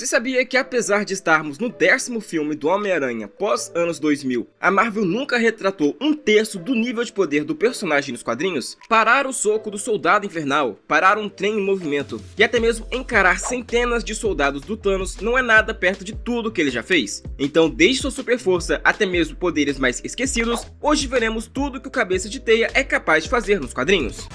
Você sabia que apesar de estarmos no 10º filme do Homem-Aranha pós anos 2000, a Marvel nunca retratou um terço do nível de poder do personagem nos quadrinhos? Parar o soco do Soldado Invernal, parar um trem em movimento e até mesmo encarar centenas de soldados do Thanos não é nada perto de tudo que ele já fez. Então, desde sua super força até mesmo poderes mais esquecidos, hoje veremos tudo que o Cabeça de Teia é capaz de fazer nos quadrinhos.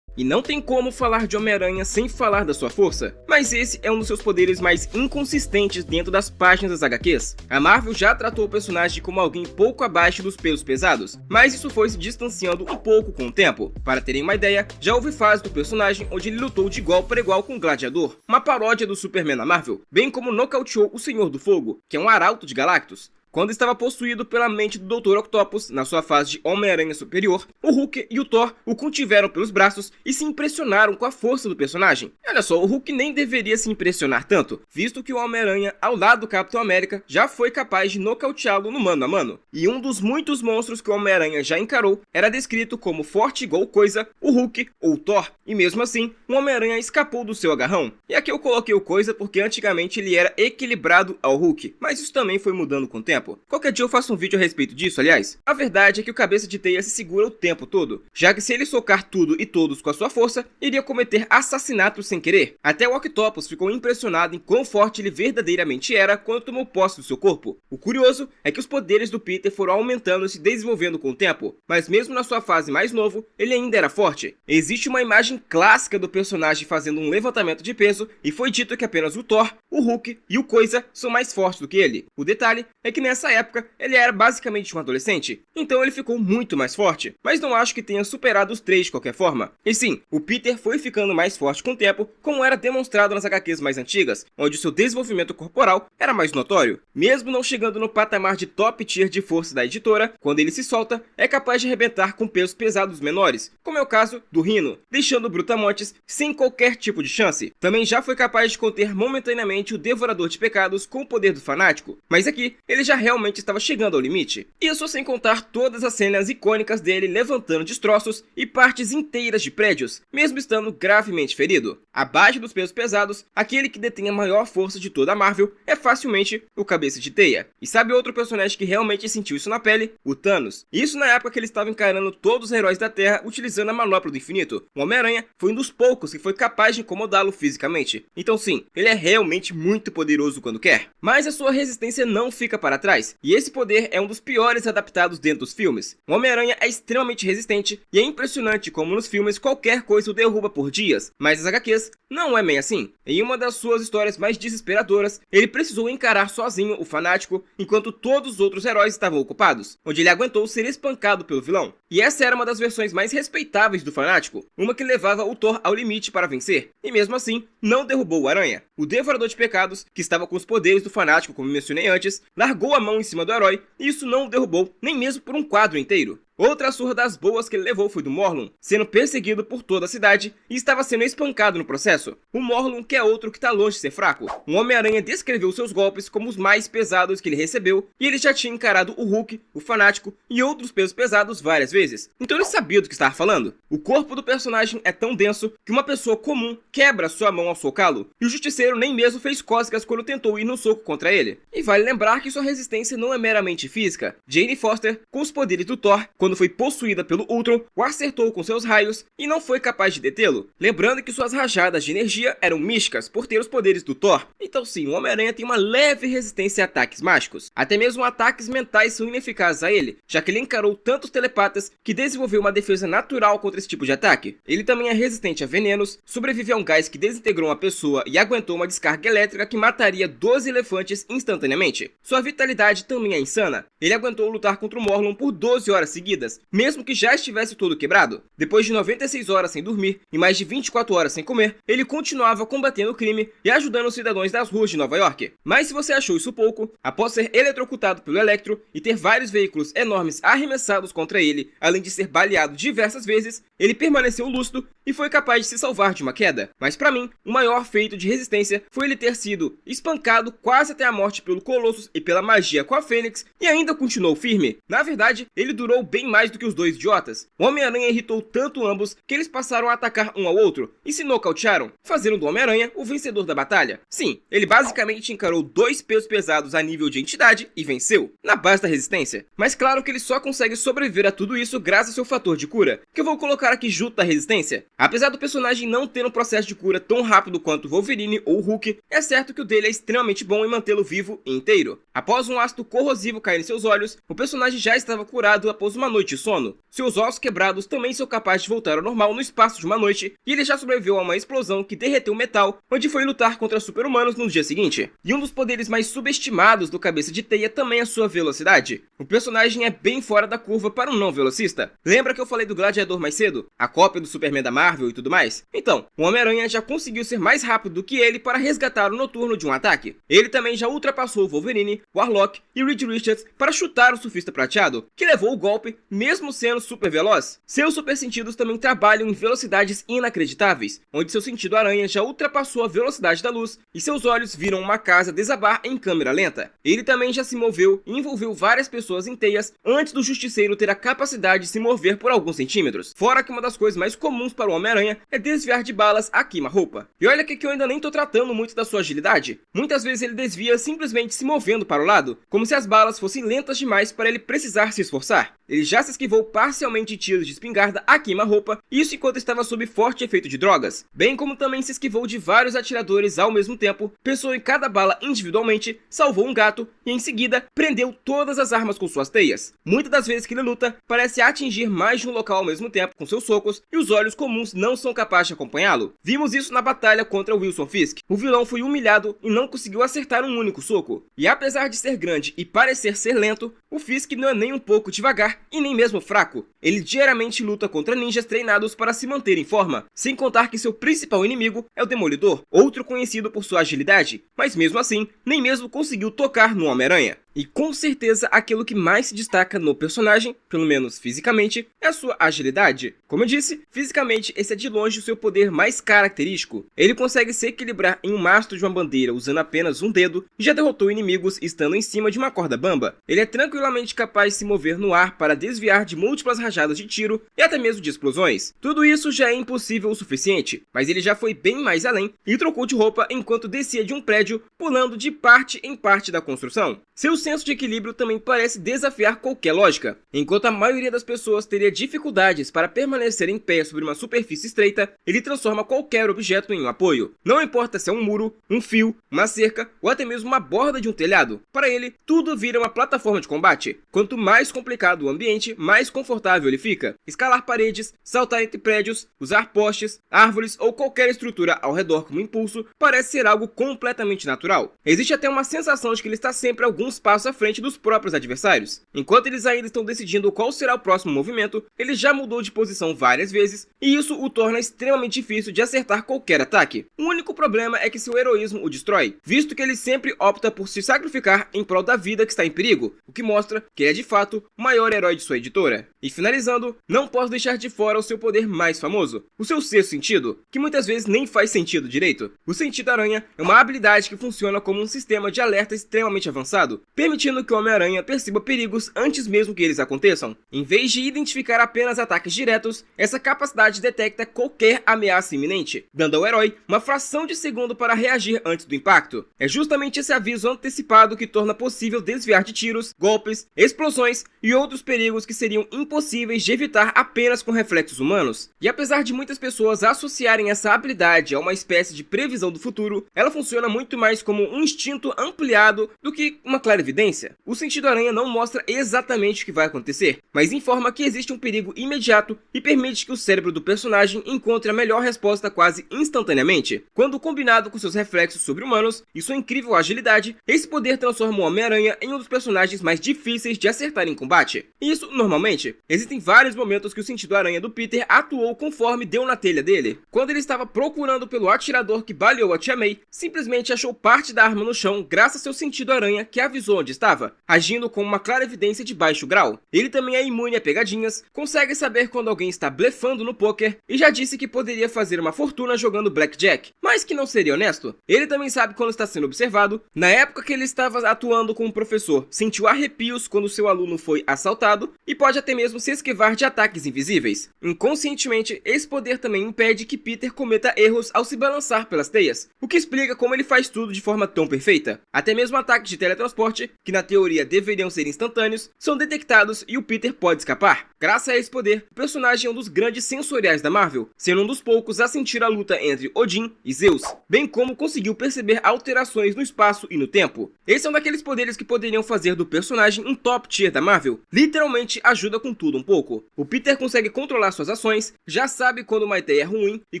E não tem como falar de Homem-Aranha sem falar da sua força, mas esse é um dos seus poderes mais inconsistentes dentro das páginas das HQs. A Marvel já tratou o personagem como alguém pouco abaixo dos pesos pesados, mas isso foi se distanciando um pouco com o tempo. Para terem uma ideia, já houve fase do personagem onde ele lutou de igual para igual com o Gladiador, uma paródia do Superman na Marvel, bem como nocauteou o Senhor do Fogo, que é um arauto de Galactus, quando estava possuído pela mente do Dr. Octopus na sua fase de Homem-Aranha Superior. O Hulk e o Thor o contiveram pelos braços e se impressionaram com a força do personagem. E olha só, o Hulk nem deveria se impressionar tanto, visto que o Homem-Aranha, ao lado do Capitão América, já foi capaz de nocauteá-lo no mano a mano. E um dos muitos monstros que o Homem-Aranha já encarou era descrito como forte igual coisa, o Hulk ou o Thor, e mesmo assim, o Homem-Aranha escapou do seu agarrão. E aqui eu coloquei o coisa porque antigamente ele era equilibrado ao Hulk, mas isso também foi mudando com o tempo. Qualquer dia eu faço um vídeo a respeito disso, aliás. A verdade é que o Cabeça de Teia se segura o tempo todo, já que se ele socar tudo e todos com a sua força, iria cometer assassinato sem querer. Até o Octopus ficou impressionado em quão forte ele verdadeiramente era quando tomou posse do seu corpo. O curioso é que os poderes do Peter foram aumentando e se desenvolvendo com o tempo, mas mesmo na sua fase mais novo, ele ainda era forte. Existe uma imagem clássica do personagem fazendo um levantamento de peso e foi dito que apenas o Thor, o Hulk e o Coisa são mais fortes do que ele. O detalhe é que nessa época ele era basicamente um adolescente, então ele ficou muito mais forte, mas não acho que tenha superado os três de qualquer forma. E sim, o Peter foi ficando mais forte com o tempo, como era demonstrado nas HQs mais antigas, onde o seu desenvolvimento corporal era mais notório. Mesmo não chegando no patamar de top tier de força da editora, quando ele se solta, é capaz de arrebentar com pesos pesados menores, como é o caso do Rhino, deixando o Brutamontes sem qualquer tipo de chance. Também já foi capaz de conter momentaneamente o Devorador de Pecados com o poder do Fanático, mas aqui ele já realmente estava chegando ao limite. Isso sem contar todas as cenas icônicas dele levantando destroços e partes inteiras de prédios, mesmo estando gravemente ferido. Abaixo dos pesos pesados, aquele que detém a maior força de toda a Marvel é facilmente o Cabeça de Teia. E sabe outro personagem que realmente sentiu isso na pele? O Thanos. Isso na época que ele estava encarando todos os heróis da Terra utilizando a manopla do infinito. O Homem-Aranha foi um dos poucos que foi capaz de incomodá-lo fisicamente. Então sim, ele é realmente muito poderoso quando quer. Mas a sua resistência não fica para trás, e esse poder é um dos piores adaptados dentro dos filmes. O Homem-Aranha é extremamente resistente e é impressionante como nos filmes qualquer coisa o derruba por dias, mas nas HQs não é bem assim. Em uma das suas histórias mais desesperadoras, ele precisou encarar sozinho o Fanático enquanto todos os outros heróis estavam ocupados, onde ele aguentou ser espancado pelo vilão. E essa era uma das versões mais respeitáveis do Fanático, uma que levava o Thor ao limite para vencer, e mesmo assim não derrubou o Aranha. O Devorador de Pecados, que estava com os poderes do Fanático como mencionei antes, largou a mão em cima do herói e isso não o derrubou nem mesmo por um quadro inteiro. Outra surra das boas que ele levou foi do Morlun, sendo perseguido por toda a cidade e estava sendo espancado no processo. O Morlun, que é outro que está longe de ser fraco. O Homem-Aranha descreveu seus golpes como os mais pesados que ele recebeu e ele já tinha encarado o Hulk, o Fanático e outros pesos pesados várias vezes. Então ele sabia do que estava falando. O corpo do personagem é tão denso que uma pessoa comum quebra sua mão ao socá-lo, e o Justiceiro nem mesmo fez cócegas quando tentou ir no soco contra ele. E vale lembrar que sua resistência não é meramente física. Jane Foster, com os poderes do Thor, quando foi possuída pelo Ultron, o acertou com seus raios e não foi capaz de detê-lo. Lembrando que suas rajadas de energia eram místicas por ter os poderes do Thor. Então sim, o Homem-Aranha tem uma leve resistência a ataques mágicos. Até mesmo ataques mentais são ineficazes a ele, já que ele encarou tantos telepatas que desenvolveu uma defesa natural contra esse tipo de ataque. Ele também é resistente a venenos, sobreviveu a um gás que desintegrou uma pessoa e aguentou uma descarga elétrica que mataria 12 elefantes instantaneamente. Sua vitalidade também é insana. Ele aguentou lutar contra o Morlun por 12 horas seguidas, mesmo que já estivesse todo quebrado. Depois de 96 horas sem dormir e mais de 24 horas sem comer, ele continuava combatendo o crime e ajudando os cidadãos das ruas de Nova York. Mas se você achou isso pouco, após ser eletrocutado pelo Electro e ter vários veículos enormes arremessados contra ele, além de ser baleado diversas vezes, ele permaneceu lúcido e foi capaz de se salvar de uma queda. Mas para mim, o maior feito de resistência foi ele ter sido espancado quase até a morte pelo Colossus e pela magia com a Fênix e ainda continuou firme. Na verdade, ele durou bem bem mais do que os dois idiotas. O Homem-Aranha irritou tanto ambos que eles passaram a atacar um ao outro e se nocautearam, fazendo do Homem-Aranha o vencedor da batalha. Sim, ele basicamente encarou dois pesos pesados a nível de entidade e venceu, na base da resistência. Mas claro que ele só consegue sobreviver a tudo isso graças ao seu fator de cura, que eu vou colocar aqui junto da resistência. Apesar do personagem não ter um processo de cura tão rápido quanto o Wolverine ou o Hulk, é certo que o dele é extremamente bom em mantê-lo vivo e inteiro. Após um ácido corrosivo cair em seus olhos, o personagem já estava curado após uma noite de sono. Seus ossos quebrados também são capazes de voltar ao normal no espaço de uma noite, e ele já sobreviveu a uma explosão que derreteu o metal, onde foi lutar contra super-humanos no dia seguinte. E um dos poderes mais subestimados do Cabeça de Teia também é sua velocidade. O personagem é bem fora da curva para um não velocista. Lembra que eu falei do Gladiador mais cedo? A cópia do Superman da Marvel e tudo mais? Então, o Homem-Aranha já conseguiu ser mais rápido do que ele para resgatar o Noturno de um ataque. Ele também já ultrapassou o Wolverine, o Warlock e Reed Richards para chutar o Surfista Prateado, que levou o golpe mesmo sendo super veloz. Seus super sentidos também trabalham em velocidades inacreditáveis, onde seu sentido aranha já ultrapassou a velocidade da luz e seus olhos viram uma casa desabar em câmera lenta. Ele também já se moveu e envolveu várias pessoas em teias antes do Justiceiro ter a capacidade de se mover por alguns centímetros. Fora que uma das coisas mais comuns para o Homem-Aranha é desviar de balas a queima-roupa. E olha que aqui eu ainda nem tô tratando muito da sua agilidade. Muitas vezes ele desvia simplesmente se movendo para o lado, como se as balas fossem lentas demais para ele precisar se esforçar. Ele já se esquivou parcialmente de tiros de espingarda a queima-roupa, isso enquanto estava sob forte efeito de drogas, bem como também se esquivou de vários atiradores ao mesmo tempo, pensou em cada bala individualmente, salvou um gato e em seguida prendeu todas as armas com suas teias. Muitas das vezes que ele luta, parece atingir mais de um local ao mesmo tempo com seus socos e os olhos comuns não são capazes de acompanhá-lo. Vimos isso na batalha contra Wilson Fisk. O vilão foi humilhado e não conseguiu acertar um único soco. E apesar de ser grande e parecer ser lento, o Fisk não é nem um pouco devagar e nem mesmo fraco. Ele diariamente luta contra ninjas treinados para se manter em forma, sem contar que seu principal inimigo é o Demolidor, outro conhecido por sua agilidade, mas mesmo assim, nem mesmo conseguiu tocar no Homem-Aranha. E com certeza aquilo que mais se destaca no personagem, pelo menos fisicamente, é a sua agilidade. Como eu disse, fisicamente esse é de longe o seu poder mais característico. Ele consegue se equilibrar em um mastro de uma bandeira usando apenas um dedo e já derrotou inimigos estando em cima de uma corda bamba. Ele é tranquilamente capaz de se mover no ar para desviar de múltiplas rajadas de tiro e até mesmo de explosões. Tudo isso já é impossível o suficiente, mas ele já foi bem mais além e trocou de roupa enquanto descia de um prédio, pulando de parte em parte da construção. Seu senso de equilíbrio também parece desafiar qualquer lógica. Enquanto a maioria das pessoas teria dificuldades para permanecer em pé sobre uma superfície estreita, ele transforma qualquer objeto em um apoio. Não importa se é um muro, um fio, uma cerca ou até mesmo uma borda de um telhado. Para ele, tudo vira uma plataforma de combate. Quanto mais complicado o ambiente, mais confortável ele fica. Escalar paredes, saltar entre prédios, usar postes, árvores ou qualquer estrutura ao redor como impulso parece ser algo completamente natural. Existe até uma sensação de que ele está sempre alguns passos à frente dos próprios adversários. Enquanto eles ainda estão decidindo qual será o próximo movimento, ele já mudou de posição várias vezes e isso o torna extremamente difícil de acertar qualquer ataque. O único problema é que seu heroísmo o destrói, visto que ele sempre opta por se sacrificar em prol da vida que está em perigo, o que mostra que ele é de fato o maior herói de sua editora. E finalizando, não posso deixar de fora o seu poder mais famoso, o seu sexto sentido, que muitas vezes nem faz sentido direito. O sentido aranha é uma habilidade que funciona como um sistema de alerta extremamente avançado, permitindo que o Homem-Aranha perceba perigos antes mesmo que eles aconteçam. Em vez de identificar apenas ataques diretos, essa capacidade detecta qualquer ameaça iminente, dando ao herói uma fração de segundo para reagir antes do impacto. É justamente esse aviso antecipado que torna possível desviar de tiros, golpes, explosões e outros perigos que seriam impossíveis de evitar apenas com reflexos humanos. E apesar de muitas pessoas associarem essa habilidade a uma espécie de previsão do futuro, ela funciona muito mais como um instinto ampliado do que uma clarividência. O sentido aranha não mostra exatamente o que vai acontecer, mas informa que existe um perigo imediato e permite que o cérebro do personagem encontre a melhor resposta quase instantaneamente. Quando combinado com seus reflexos sobre-humanos e sua incrível agilidade, esse poder transforma o Homem-Aranha em um dos personagens mais difíceis de acertar em combate. E isso, normalmente, existem vários momentos que o sentido aranha do Peter atuou conforme deu na telha dele. Quando ele estava procurando pelo atirador que baleou a Tia May, simplesmente achou parte da arma no chão graças ao seu sentido aranha que avisou onde estava, agindo com uma clara evidência de baixo grau. Ele também é imune a pegadinhas, consegue saber quando alguém está blefando no poker e já disse que poderia fazer uma fortuna jogando blackjack, mas que não seria honesto. Ele também sabe quando está sendo observado. Na época que ele estava atuando como professor, sentiu arrepios quando seu aluno foi assaltado e pode até mesmo se esquivar de ataques invisíveis. Inconscientemente, esse poder também impede que Peter cometa erros ao se balançar pelas teias, o que explica como ele faz tudo de forma tão perfeita. Até mesmo ataques de teletransporte, que na teoria deveriam ser instantâneos, são detectados e o Peter pode escapar. Graças a esse poder, o personagem é um dos grandes sensoriais da Marvel, sendo um dos poucos a sentir a luta entre Odin e Zeus, bem como conseguiu perceber alterações no espaço e no tempo. Esse é um daqueles poderes que poderiam fazer do personagem um top tier da Marvel, literalmente ajuda com tudo um pouco. O Peter consegue controlar suas ações, já sabe quando uma ideia é ruim e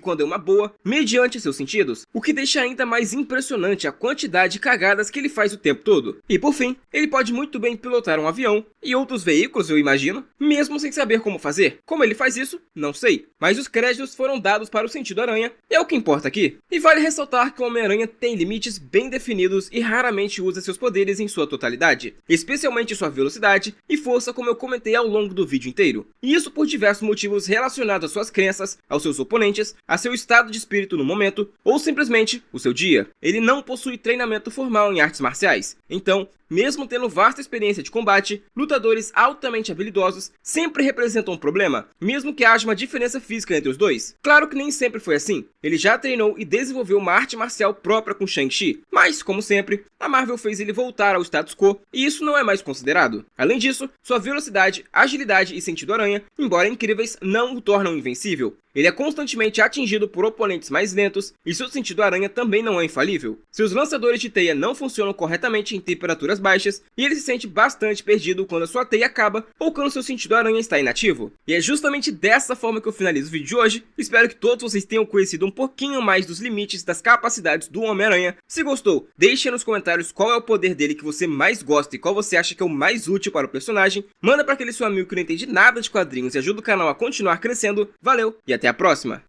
quando é uma boa, mediante seus sentidos, o que deixa ainda mais impressionante a quantidade de cagadas que ele faz o tempo todo. E por fim, ele pode muito bem pilotar um avião e outros veículos, eu imagino, mesmo sem saber como fazer. Como ele faz isso? Não sei, mas os créditos foram dados para o sentido aranha, e é o que importa aqui. E vale ressaltar que o Homem-Aranha tem limites bem definidos e raramente usa seus poderes em sua totalidade, especialmente sua velocidade e força, como eu comentei ao longo do vídeo inteiro. E isso por diversos motivos relacionados às suas crenças, aos seus oponentes, a seu estado de espírito no momento, ou simplesmente o seu dia. Ele não possui treinamento formal em artes marciais, então, mesmo tendo vasta experiência de combate, lutadores altamente habilidosos sempre representam um problema, mesmo que haja uma diferença física entre os dois. Claro que nem sempre foi assim. Ele já treinou e desenvolveu uma arte marcial própria com Shang-Chi, mas, como sempre, a Marvel fez ele voltar ao status quo, e isso não é mais considerado. Além disso, sua velocidade, agilidade e sentido aranha, embora incríveis, não o tornam invencível. Ele é constantemente atingido por oponentes mais lentos, e seu sentido aranha também não é infalível. Seus lançadores de teia não funcionam corretamente em temperaturas baixas, e ele se sente bastante perdido quando a sua teia acaba ou quando seu sentido aranha está inativo. E é justamente dessa forma que eu finalizo o vídeo de hoje. Espero que todos vocês tenham conhecido um pouquinho mais dos limites das capacidades do Homem-Aranha. Se gostou, deixe nos comentários qual é o poder dele que você mais gosta e qual você acha que é o mais útil para o personagem. Manda para aquele seu amigo que não entende nada de quadrinhos e ajuda o canal a continuar crescendo. Valeu e até a próxima!